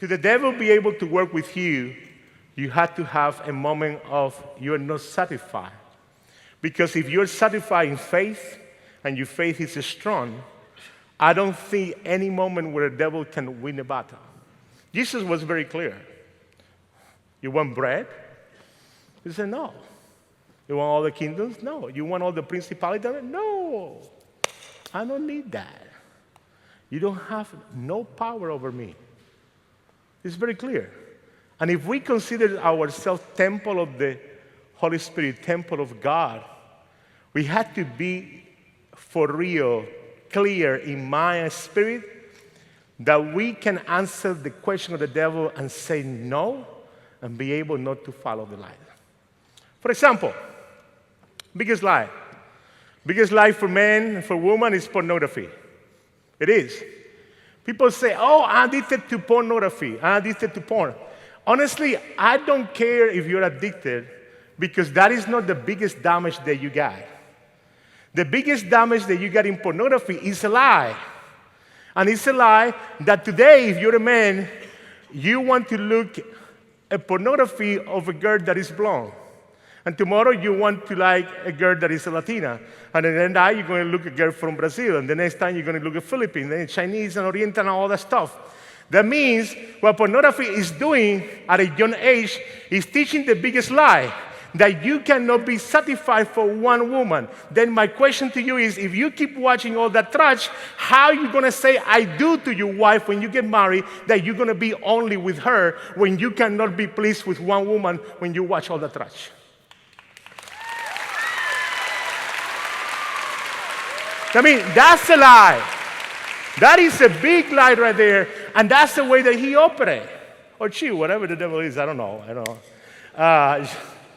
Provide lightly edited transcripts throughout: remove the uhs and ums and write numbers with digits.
To the devil be able to work with you, you have to have a moment of you're not satisfied. Because if you're satisfied in faith, and your faith is strong, I don't see any moment where the devil can win a battle. Jesus was very clear. You want bread? He said, no. You want all the kingdoms? No. You want all the principalities? No. I don't need that. You don't have no power over me. It's very clear. And if we consider ourselves temple of the Holy Spirit, temple of God, we have to be for real, clear in mind and spirit that we can answer the question of the devil and say no and be able not to follow the lie. For example, biggest lie. Biggest lie for men and for women is pornography. It is. People say, oh, I'm addicted to pornography. I'm addicted to porn. Honestly, I don't care if you're addicted because that is not the biggest damage that you got. The biggest damage that you got in pornography is a lie. And it's a lie that today, if you're a man, you want to look at pornography of a girl that is blonde. And tomorrow you want to like a girl that is a Latina. And then the next time you're going to look at a girl from Brazil. And the next time you're going to look at Philippines, then Chinese and Oriental and all that stuff. That means what pornography is doing at a young age is teaching the biggest lie, that you cannot be satisfied for one woman. Then my question to you is, if you keep watching all that trash, how are you going to say I do to your wife when you get married that you're going to be only with her when you cannot be pleased with one woman when you watch all the trash? I mean, that's a lie. That is a big lie right there, and that's the way that he operates. Or she, whatever the devil is, I don't know.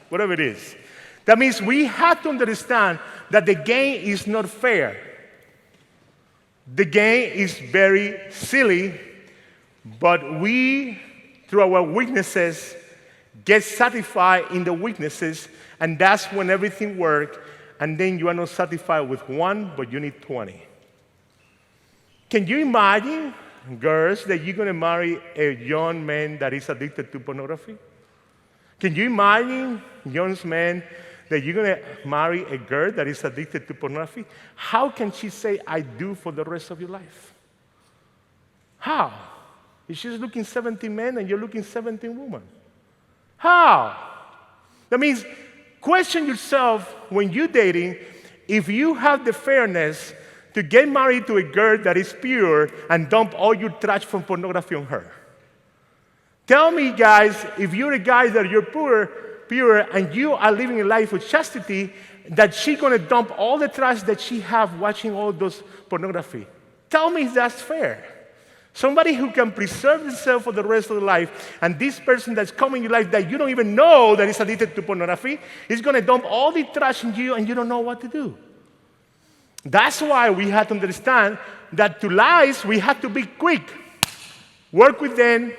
Whatever it is. That means we have to understand that the game is not fair. The game is very silly, but we, through our weaknesses, get satisfied in the weaknesses, and that's when everything works, and then you are not satisfied with one, but you need 20. Can you imagine, girls, that you're going to marry a young man that is addicted to pornography? Can you imagine, young man, that you're going to marry a girl that is addicted to pornography? How can she say, I do for the rest of your life? How? If she's looking 17 men and you're looking 17 women. How? That means, question yourself when you're dating, if you have the fairness to get married to a girl that is pure and dump all your trash from pornography on her. Tell me, guys, if you're a guy that you're pure and you are living a life of chastity, that she's going to dump all the trash that she have watching all those pornography. Tell me if that's fair. Somebody who can preserve himself for the rest of the life, and this person that's coming in your life that you don't even know that is addicted to pornography is going to dump all the trash in you and you don't know what to do. That's why we have to understand that to lies, we have to be quick. Work with them,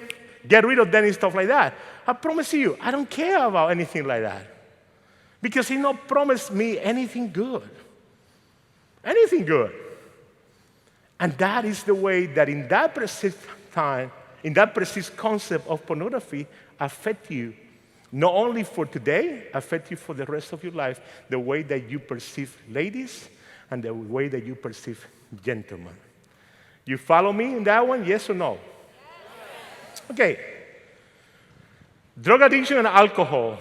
get rid of them and stuff like that. I promise you, I don't care about anything like that. Because he not promised me anything good. Anything good. And that is the way that in that precise time, in that precise concept of pornography, affect you. Not only for today, affect you for the rest of your life, the way that you perceive ladies and the way that you perceive gentlemen. You follow me in that one, yes or no? Okay. Drug addiction and alcohol.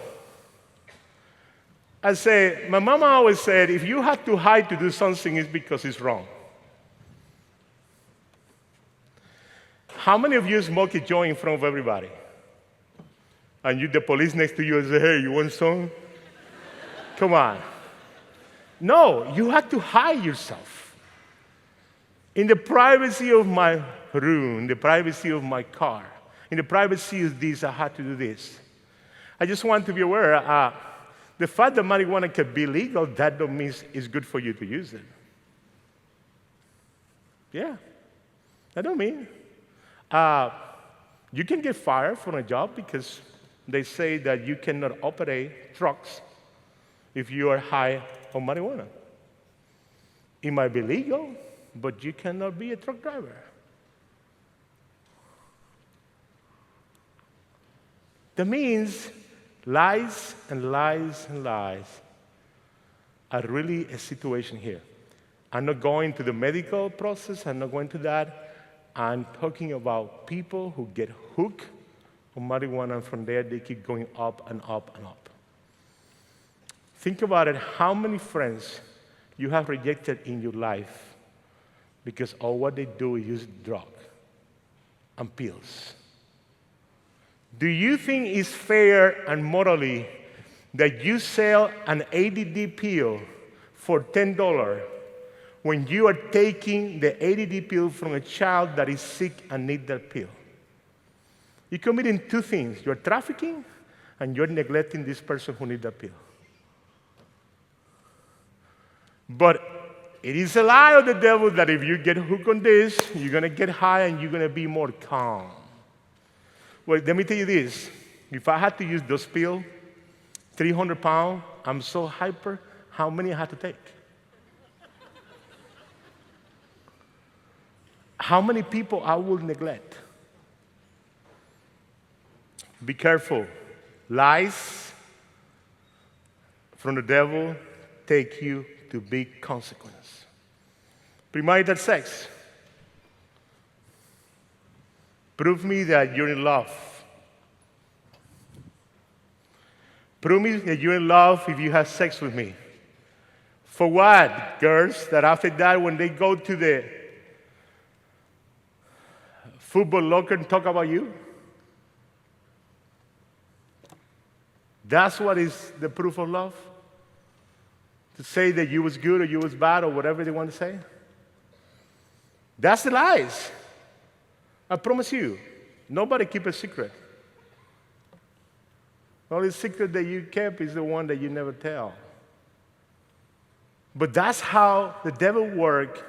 I say, my mama always said, if you have to hide to do something, it's because it's wrong. How many of you smoke a joint in front of everybody? And the police next to you say, hey, you want some? Come on. No, you have to hide yourself. In the privacy of my room, in the privacy of my car, in the privacy of this, I had to do this. I just want to be aware, the fact that marijuana can be legal, that don't mean it's good for you to use it. Yeah, that don't mean. You can get fired from a job because they say that you cannot operate trucks if you are high on marijuana. It might be legal, but you cannot be a truck driver. That means lies and lies and lies are really a situation here. I'm not going to the medical process. I'm not going to that. I'm talking about people who get hooked on marijuana, and from there they keep going up and up and up. Think about it. How many friends you have rejected in your life because all what they do is use drugs and pills? Do you think it's fair and morally that you sell an ADD pill for $10 when you are taking the ADD pill from a child that is sick and needs that pill? You're committing two things. You're trafficking and you're neglecting this person who needs that pill. But it is a lie of the devil that if you get hooked on this, you're going to get high and you're going to be more calm. Well, let me tell you this. If I had to use those pills, 300 pounds, I'm so hyper, how many I had to take? How many people I will neglect? Be careful. Lies from the devil take you to big consequences. Premarital sex. Prove me that you're in love. Prove me that you're in love if you have sex with me. For what, girls? That after that, when they go to the football locker and talk about you? That's what is the proof of love? To say that you was good or you was bad or whatever they want to say? That's the lies. I promise you, nobody keep a secret. The only secret that you kept is the one that you never tell. But that's how the devil works,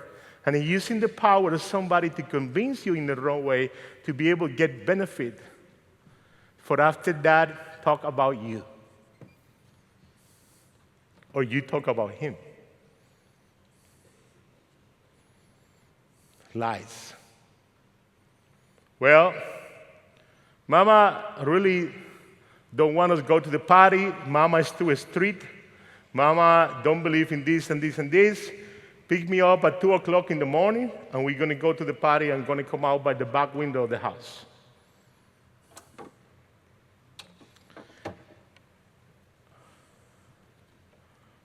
and he's using the power of somebody to convince you in the wrong way to be able to get benefit. For after that, talk about you. Or you talk about him. Lies. Well, Mama really don't want us to go to the party. Mama is too strict. Mama don't believe in this and this and this. Pick me up at 2 o'clock in the morning, and we're going to go to the party and going to come out by the back window of the house.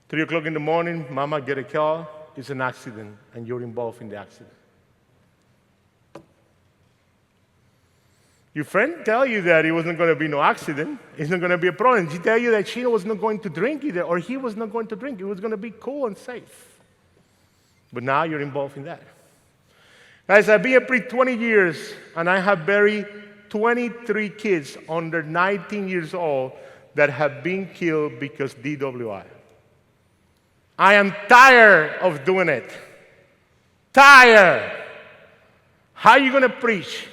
Three o'clock in the morning, Mama get a call. It's an accident, and you're involved in the accident. Your friend tell you that it wasn't going to be no accident. It's not going to be a problem. She tell you that she was not going to drink either, or he was not going to drink. It was going to be cool and safe. But now you're involved in that. Guys, I've been a priest 20 years, and I have buried 23 kids under 19 years old that have been killed because DWI. I am tired of doing it. Tired. How are you going to preach?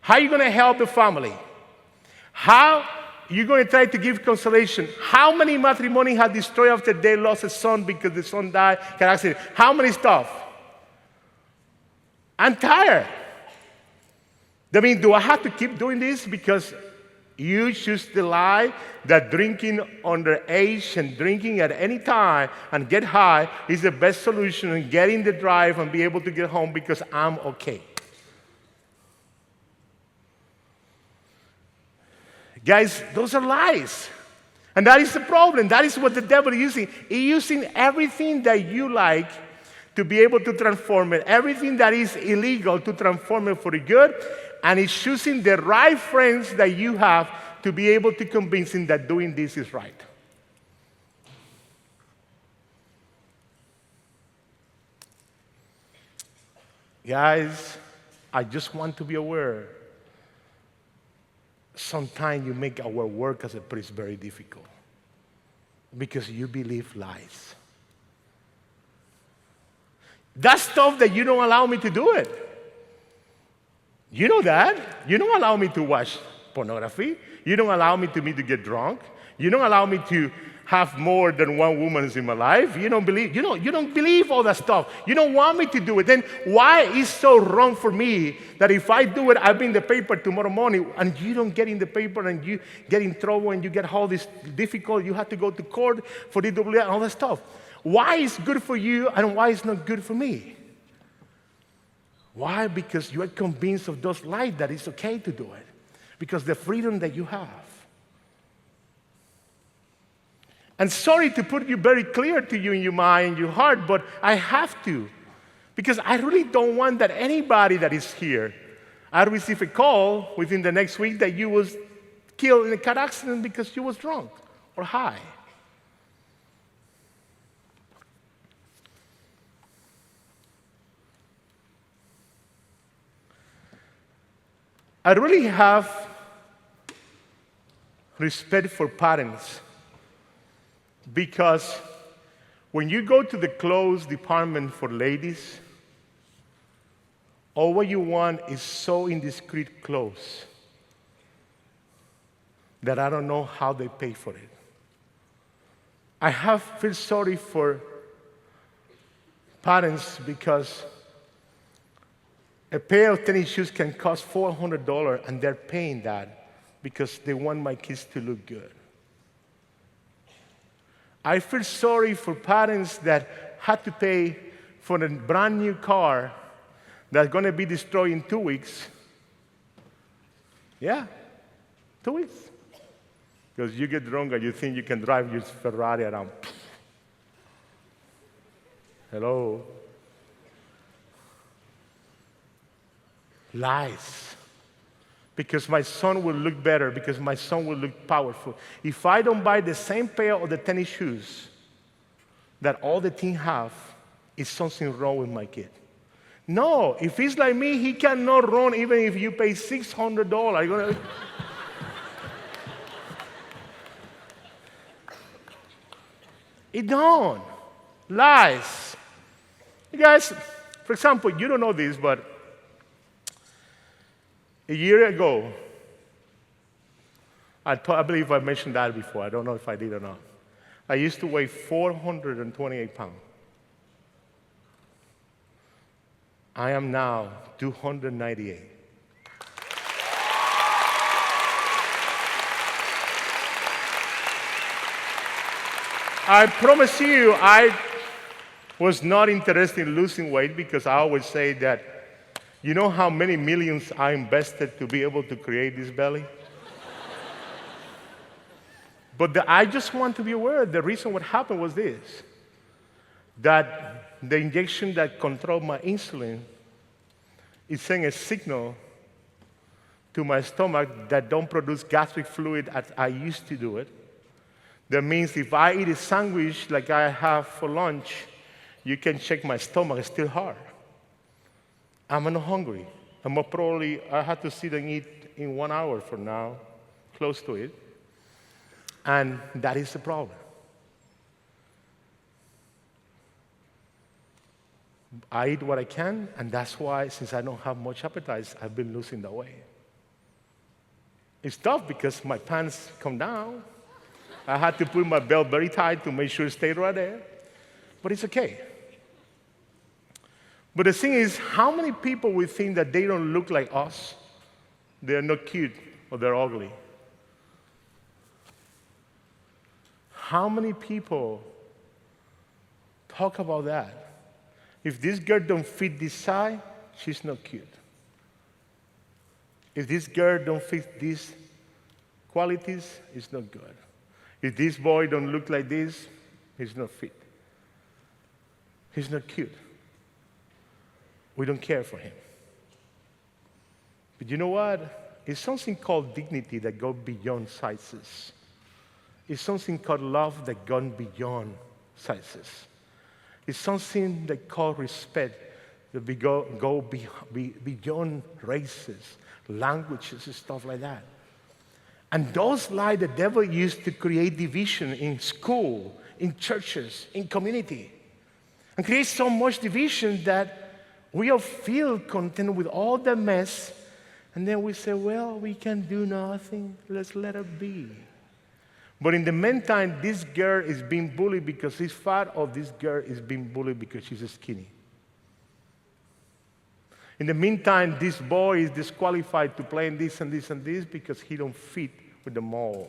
How are you going to help the family? How are you going to try to give consolation? How many matrimonies have destroyed after they lost a son because the son died in an accident? How many stuff? I'm tired. I mean, do I have to keep doing this because you choose the lie that drinking underage and drinking at any time and get high is the best solution and getting the drive and be able to get home because I'm okay? Guys, those are lies. And that is the problem. That is what the devil is using. He's using everything that you like to be able to transform it, everything that is illegal to transform it for the good, and he's choosing the right friends that you have to be able to convince him that doing this is right. Guys, I just want to be aware. Sometimes you make our work as a priest very difficult because you believe lies. That stuff that you don't allow me to do it. You know that. You don't allow me to watch pornography. You don't allow me to get drunk. You don't allow me to have more than one woman in my life. You don't believe all that stuff. You don't want me to do it. Then why is so wrong for me that if I do it, I'll be in the paper tomorrow morning, and you don't get in the paper, and you get in trouble, and you get all this difficult. You have to go to court for DWI and all that stuff. Why is good for you and why is not good for me? Why? Because you are convinced of those lies that it's okay to do it. Because the freedom that you have. And sorry to put you very clear to you in your mind and your heart, but I have to. Because I really don't want that anybody that is here, I receive a call within the next week that you was killed in a car accident because you was drunk or high. I really have respect for parents because when you go to the clothes department for ladies, all what you want is so indiscreet clothes that I don't know how they pay for it. I feel sorry for parents because a pair of tennis shoes can cost $400, and they're paying that because they want my kids to look good. I feel sorry for parents that had to pay for a brand new car that's going to be destroyed in 2 weeks. Yeah, 2 weeks. Because you get drunk and you think you can drive your Ferrari around. Hello? Lies. Because my son will look better, because my son will look powerful. If I don't buy the same pair of the tennis shoes that all the team have, is something wrong with my kid. No, if he's like me, he cannot run even if you pay $600. It don't. Lies. You guys, for example, you don't know this, but a year ago, I believe I mentioned that before. I don't know if I did or not. I used to weigh 428 pounds. I am now 298. I promise you, I was not interested in losing weight because I always say that, you know how many millions I invested to be able to create this belly? But I just want to be aware, the reason what happened was this, that the injection that controlled my insulin is sending a signal to my stomach that don't produce gastric fluid as I used to do it. That means if I eat a sandwich like I have for lunch, you can check my stomach, it's still hard. I'm not hungry. I'm probably, I have to sit and eat in 1 hour from now, close to it. And that is the problem. I eat what I can, and that's why, since I don't have much appetite, I've been losing the weight. It's tough because my pants come down. I had to put my belt very tight to make sure it stayed right there. But it's okay. But the thing is, how many people will think that they don't look like us? They're not cute or they're ugly. How many people talk about that? If this girl don't fit this size, she's not cute. If this girl don't fit these qualities, it's not good. If this boy don't look like this, he's not fit. He's not cute. We don't care for him. But you know what? It's something called dignity that goes beyond sizes. It's something called love that goes beyond sizes. It's something that called respect that go beyond races, languages, and stuff like that. And those lies the devil used to create division in school, in churches, in community, and create so much division that we all feel content with all the mess, and then we say, well, we can do nothing. Let's let it be. But in the meantime, this girl is being bullied because she's fat, or this girl is being bullied because she's skinny. In the meantime, this boy is disqualified to play in this and this and this because he don't fit with the mold.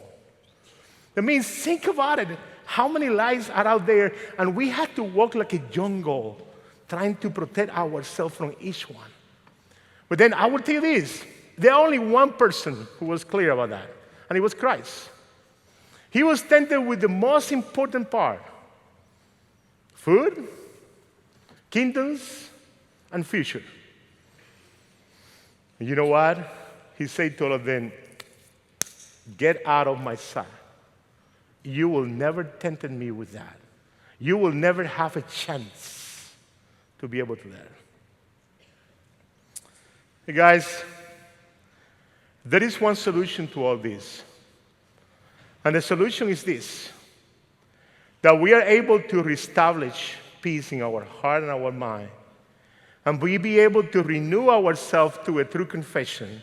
That means, think about it. How many lies are out there, and we have to walk like a jungle trying to protect ourselves from each one. But then I will tell you this. There's only one person who was clear about that, and it was Christ. He was tempted with the most important part: food, kingdoms, and future. And you know what? He said to all of them, get out of my sight. You will never tempt me with that. You will never have a chance to be able to do that. Hey guys, there is one solution to all this. And the solution is this: that we are able to reestablish peace in our heart and our mind. And we be able to renew ourselves to a true confession.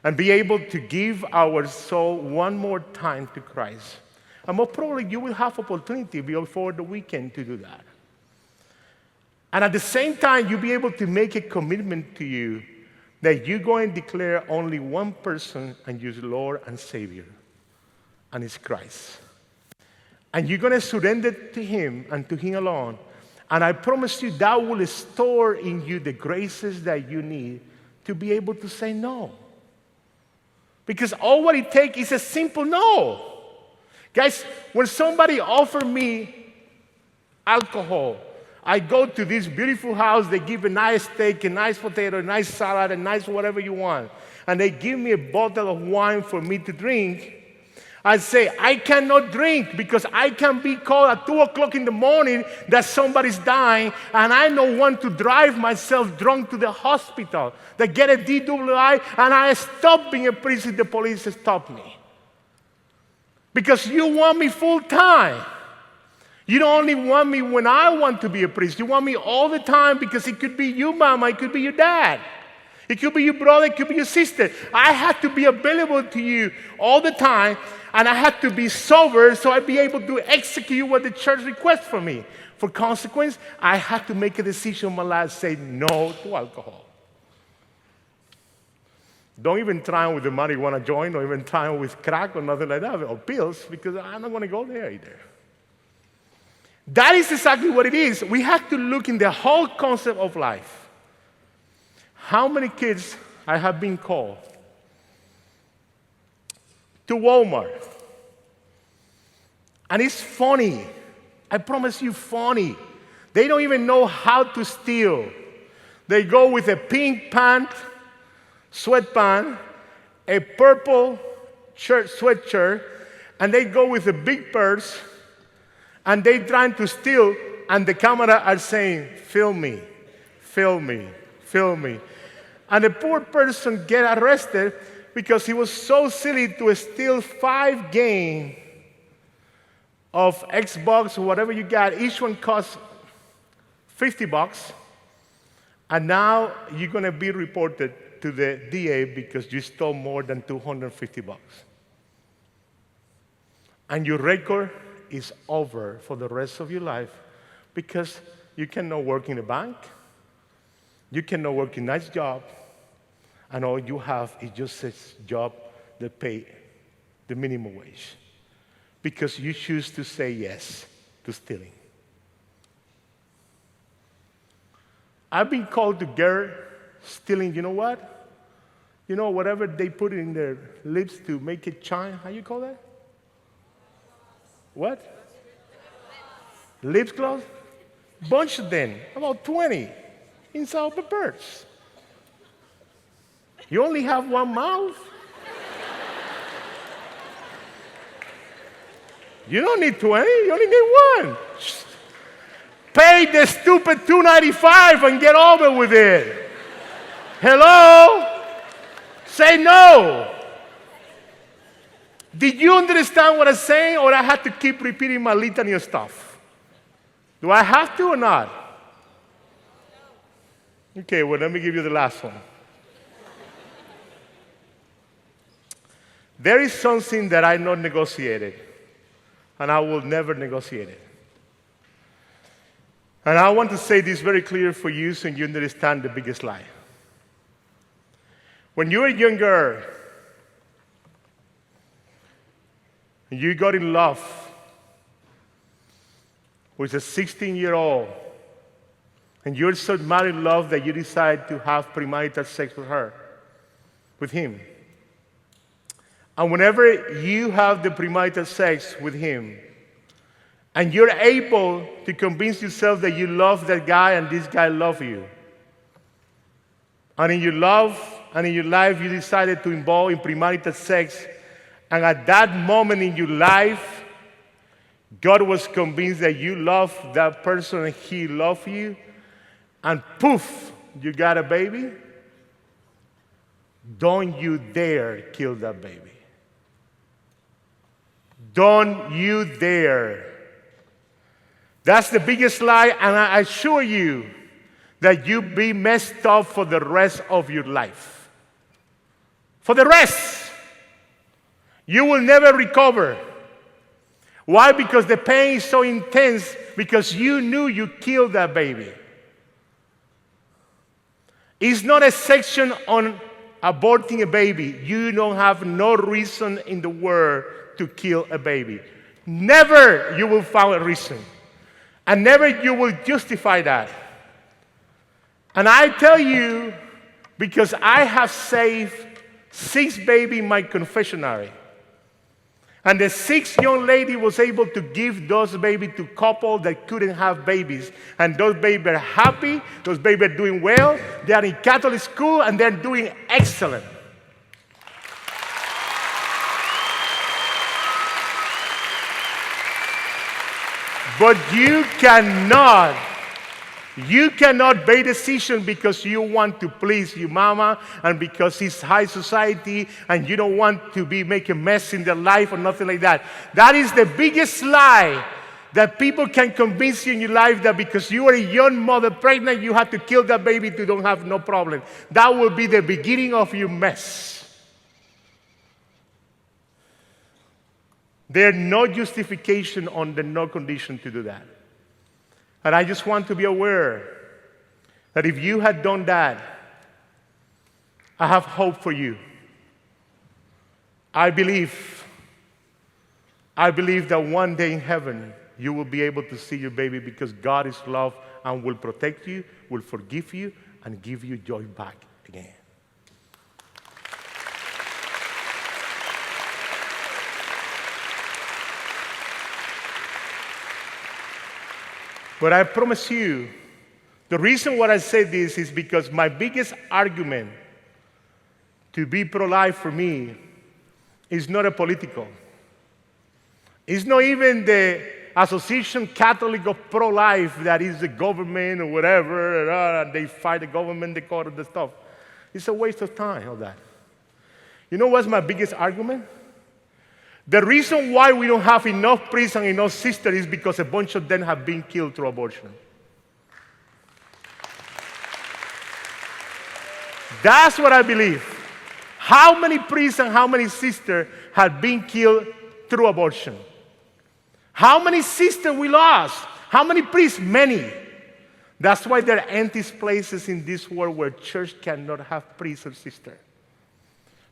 And be able to give our soul one more time to Christ. And most probably you will have opportunity before the weekend to do that. And at the same time, you'll be able to make a commitment to you that you're going to declare only one person and use Lord and Savior. And it's Christ. And you're going to surrender to Him and to Him alone. And I promise you that will store in you the graces that you need to be able to say no. Because all what it takes is a simple no. Guys, when somebody offers me alcohol, I go to this beautiful house, they give a nice steak, a nice potato, a nice salad, a nice whatever you want, and they give me a bottle of wine for me to drink. I say, I cannot drink because I can be called at 2 o'clock in the morning that somebody's dying, and I don't want to drive myself drunk to the hospital. They get a DWI, and I stop being a priest if the police stop me. Because you want me full time. You don't only want me when I want to be a priest. You want me all the time because it could be you, mama, it could be your dad. It could be your brother, it could be your sister. I have to be available to you all the time, and I have to be sober so I'd be able to execute what the church requests from me. For consequence, I have to make a decision in my life, say no to alcohol. Don't even try with the marijuana joint, or even try with crack or nothing like that, or pills, because I'm not going to go there either. That is exactly what it is. We have to look in the whole concept of life. How many kids I have been called to Walmart? And it's funny. I promise you, funny. They don't even know how to steal. They go with a pink pant, sweatpant, a purple sweatshirt, and they go with a big purse, and they trying to steal, and the camera are saying, film me, film me, film me. And the poor person get arrested because he was so silly to steal 5 games of Xbox or whatever you got. Each one costs $50. And now you're going to be reported to the DA because you stole more than $250. And your record is over for the rest of your life because you cannot work in a bank. You cannot work a nice job. And all you have is just a job that pays the minimum wage because you choose to say yes to stealing. I've been called to girl stealing, you know what? You know, whatever they put in their lips to make it shine. How you call that? What? Lips gloss? Bunch of them, about 20, inside of a purse. You only have one mouth? You don't need 20, you only need one. Pay the stupid $2.95 and get over with it. Hello? Say no. Did you understand what I'm saying, or I have to keep repeating my litany of stuff? Do I have to or not? Okay, well, let me give you the last one. There is something that I not negotiated. and I will never negotiate it. And I want to say this very clear for you so you understand the biggest lie. When you were younger, and you got in love with a 16-year-old, and you're so mad in love that you decide to have premarital sex with him. And whenever you have the premarital sex with him, and you're able to convince yourself that you love that guy and this guy loves you, and in your love and in your life you decided to involve in premarital sex, and at that moment in your life, God was convinced that you love that person and he loved you, and poof, you got a baby, don't you dare kill that baby. Don't you dare. That's the biggest lie, and I assure you that you'll be messed up for the rest of your life. For the rest. You will never recover. Why? Because the pain is so intense, because you knew you killed that baby. It's not a section on aborting a baby. You don't have no reason in the world to kill a baby. Never you will find a reason. And never you will justify that. And I tell you, because I have saved 6 babies in my confessionary. And the 6th young lady was able to give those babies to couples that couldn't have babies. And those babies are happy, those babies are doing well, they are in Catholic school, and they're doing excellent. But you cannot make a decision because you want to please your mama and because it's high society and you don't want to make a mess in their life or nothing like that. That is the biggest lie that people can convince you in your life, that because you are a young mother pregnant, you have to kill that baby to don't have no problem. That will be the beginning of your mess. There's no justification on the no condition to do that. And I just want to be aware that if you had done that, I have hope for you. I believe that one day in heaven, you will be able to see your baby, because God is love and will protect you, will forgive you, and give you joy back again. But I promise you, the reason why I say this is because my biggest argument to be pro-life for me is not a political. It's not even the Association Catholic of Pro-Life that is the government or whatever, and they fight the government, they call it the stuff. It's a waste of time, all that. You know what's my biggest argument? The reason why we don't have enough priests and enough sisters is because a bunch of them have been killed through abortion. That's what I believe. How many priests and how many sisters have been killed through abortion? How many sisters we lost? How many priests? Many. That's why there are empty places in this world where church cannot have priests or sisters.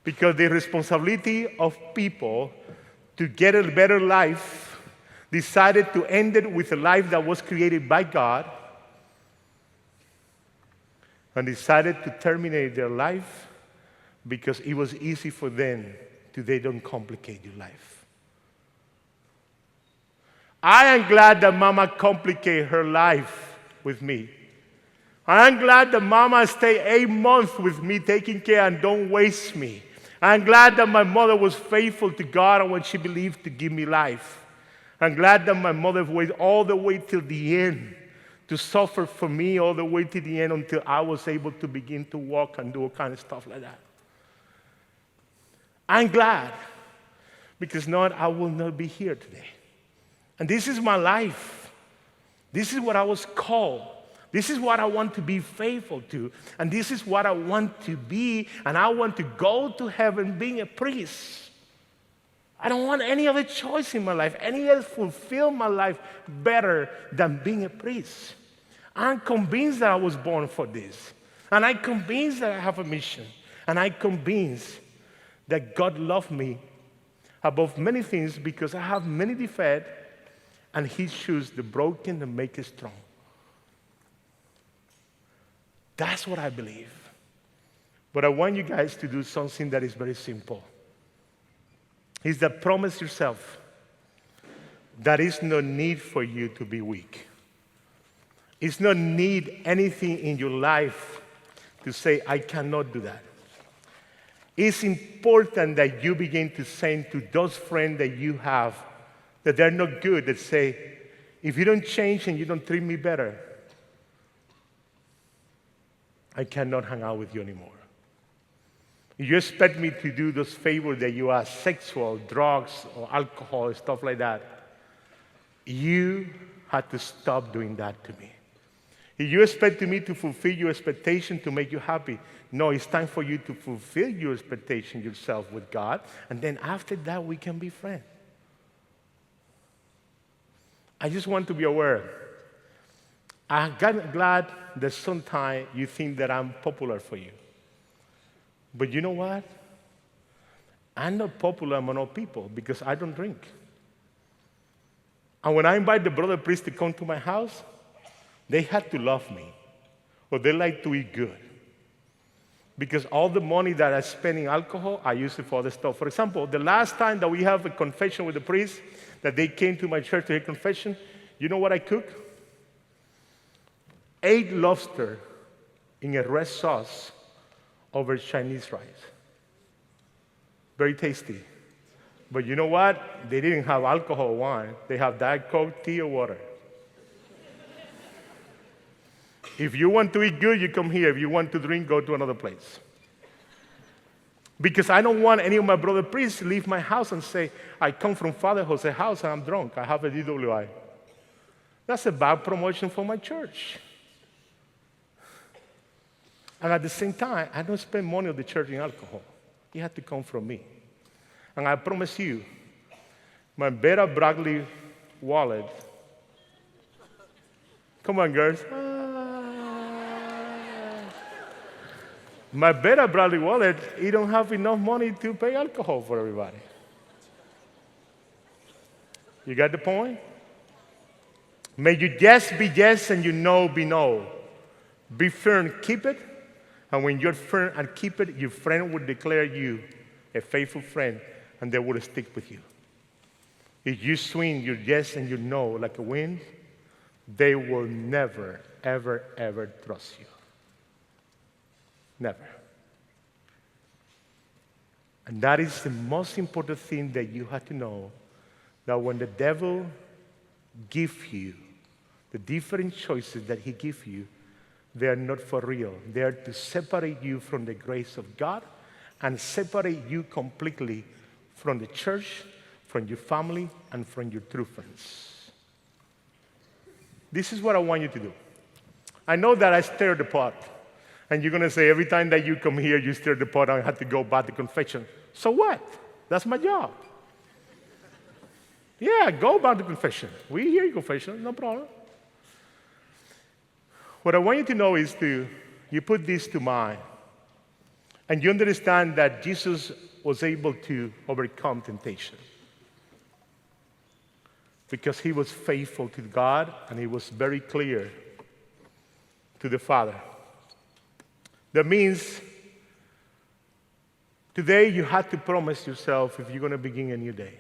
Because the responsibility of people to get a better life decided to end it with a life that was created by God, and decided to terminate their life because it was easy for them to they don't complicate your life. I am glad that Mama complicated her life with me. I am glad that Mama stayed 8 months with me taking care and don't waste me. I'm glad that my mother was faithful to God and what she believed to give me life. I'm glad that my mother waited all the way till the end to suffer for me all the way to the end until I was able to begin to walk and do all kind of stuff like that. I'm glad, because not I will not be here today. And this is my life. This is what I was called. This is what I want to be faithful to. And this is what I want to be. And I want to go to heaven being a priest. I don't want any other choice in my life, any else fulfill my life better than being a priest. I'm convinced that I was born for this. And I'm convinced that I have a mission. And I'm convinced that God loved me above many things because I have many defects and He chooses the broken and make it strong. That's what I believe. But I want you guys to do something that is very simple. Is that promise yourself there is no need for you to be weak. It's no need anything in your life to say, I cannot do that. It's important that you begin to say to those friends that you have that they're not good, that say, if you don't change and you don't treat me better, I cannot hang out with you anymore. If you expect me to do those favors that you are sexual, drugs, or alcohol, stuff like that, you have to stop doing that to me. If you expect me to fulfill your expectation to make you happy, no, it's time for you to fulfill your expectation yourself with God, and then after that, we can be friends. I just want to be aware. I'm glad that sometimes you think that I'm popular for you. But you know what? I'm not popular among all people because I don't drink. And when I invite the brother priest to come to my house, they had to love me, or they like to eat good. Because all the money that I spend in alcohol, I use it for other stuff. For example, the last time that we have a confession with the priest, that they came to my church to hear confession, you know what I cooked? 8 lobster in a red sauce over Chinese rice. Very tasty. But you know what? They didn't have alcohol or wine. They have Diet Coke, tea, or water. If you want to eat good, you come here. If you want to drink, go to another place. Because I don't want any of my brother priests to leave my house and say, I come from Father Jose's house and I'm drunk. I have a DWI. That's a bad promotion for my church. And at the same time, I don't spend money on the church in alcohol. It had to come from me. And I promise you, my Vera Bradley wallet, come on, girls. My Vera Bradley wallet, it don't have enough money to pay alcohol for everybody. You got the point? May you yes be yes and you no be no. Be firm, keep it. And when you're firm and keep it, your friend will declare you a faithful friend, and they will stick with you. If you swing your yes and your no like a wind, they will never, ever, ever trust you. Never. And that is the most important thing that you have to know, that when the devil gives you the different choices that he gives you, they are not for real. They are to separate you from the grace of God and separate you completely from the church, from your family, and from your true friends. This is what I want you to do. I know that I stirred the pot, and you're going to say every time that you come here, you stir the pot, I have to go back to confession. So what? That's my job. Yeah, go back to confession. We hear your confession, no problem. What I want you to know is you put this to mind, and you understand that Jesus was able to overcome temptation because he was faithful to God and he was very clear to the Father. That means today you have to promise yourself if you're going to begin a new day.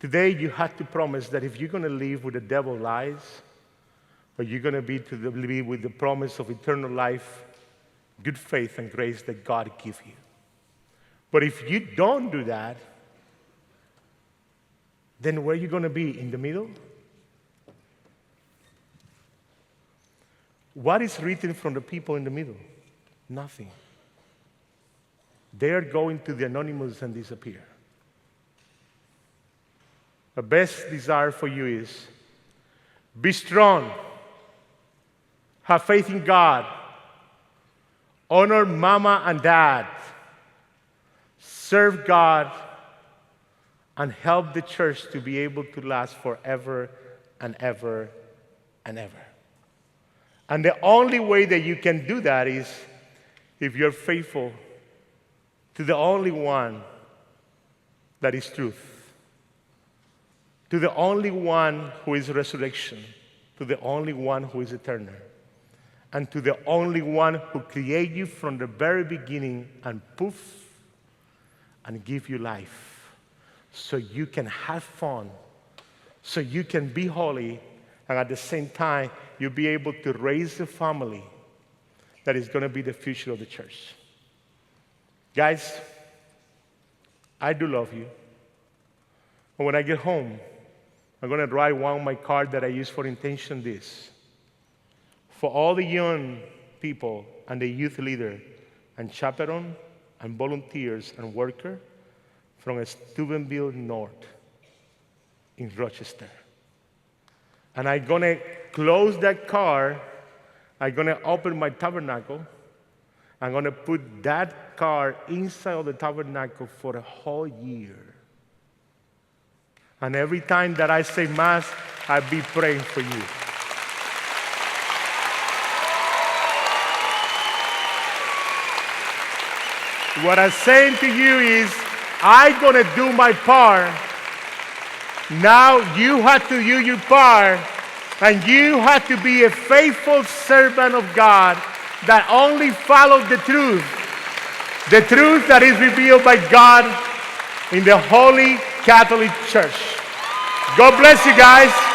Today you have to promise that if you're going to live with the devil's lies, or you're going to be with the promise of eternal life, good faith and grace that God gives you. But if you don't do that, then where are you going to be? In the middle? What is written from the people in the middle? Nothing. They are going to the anonymous and disappear. The best desire for you is be strong. Have faith in God. Honor mama and dad. Serve God. and help the church to be able to last forever and ever and ever. And the only way that you can do that is if you're faithful to the only one that is truth, to the only one who is resurrection, to the only one who is eternal, and to the only one who created you from the very beginning and poof, and give you life so you can have fun, so you can be holy, and at the same time, you'll be able to raise a family that is going to be the future of the church. Guys, I do love you. And when I get home, I'm going to write one of my cards that I use for intention this. For all the young people and the youth leader and chaperone and volunteers and worker from Steubenville North in Rochester. And I'm going to close that card. I'm going to open my tabernacle. I'm going to put that card inside of the tabernacle for a whole year. And every time that I say Mass, I'll be praying for you. What I'm saying to you is, I'm going to do my part. Now you have to do your part, and you have to be a faithful servant of God that only follows the truth that is revealed by God in the Holy Catholic Church. God bless you guys.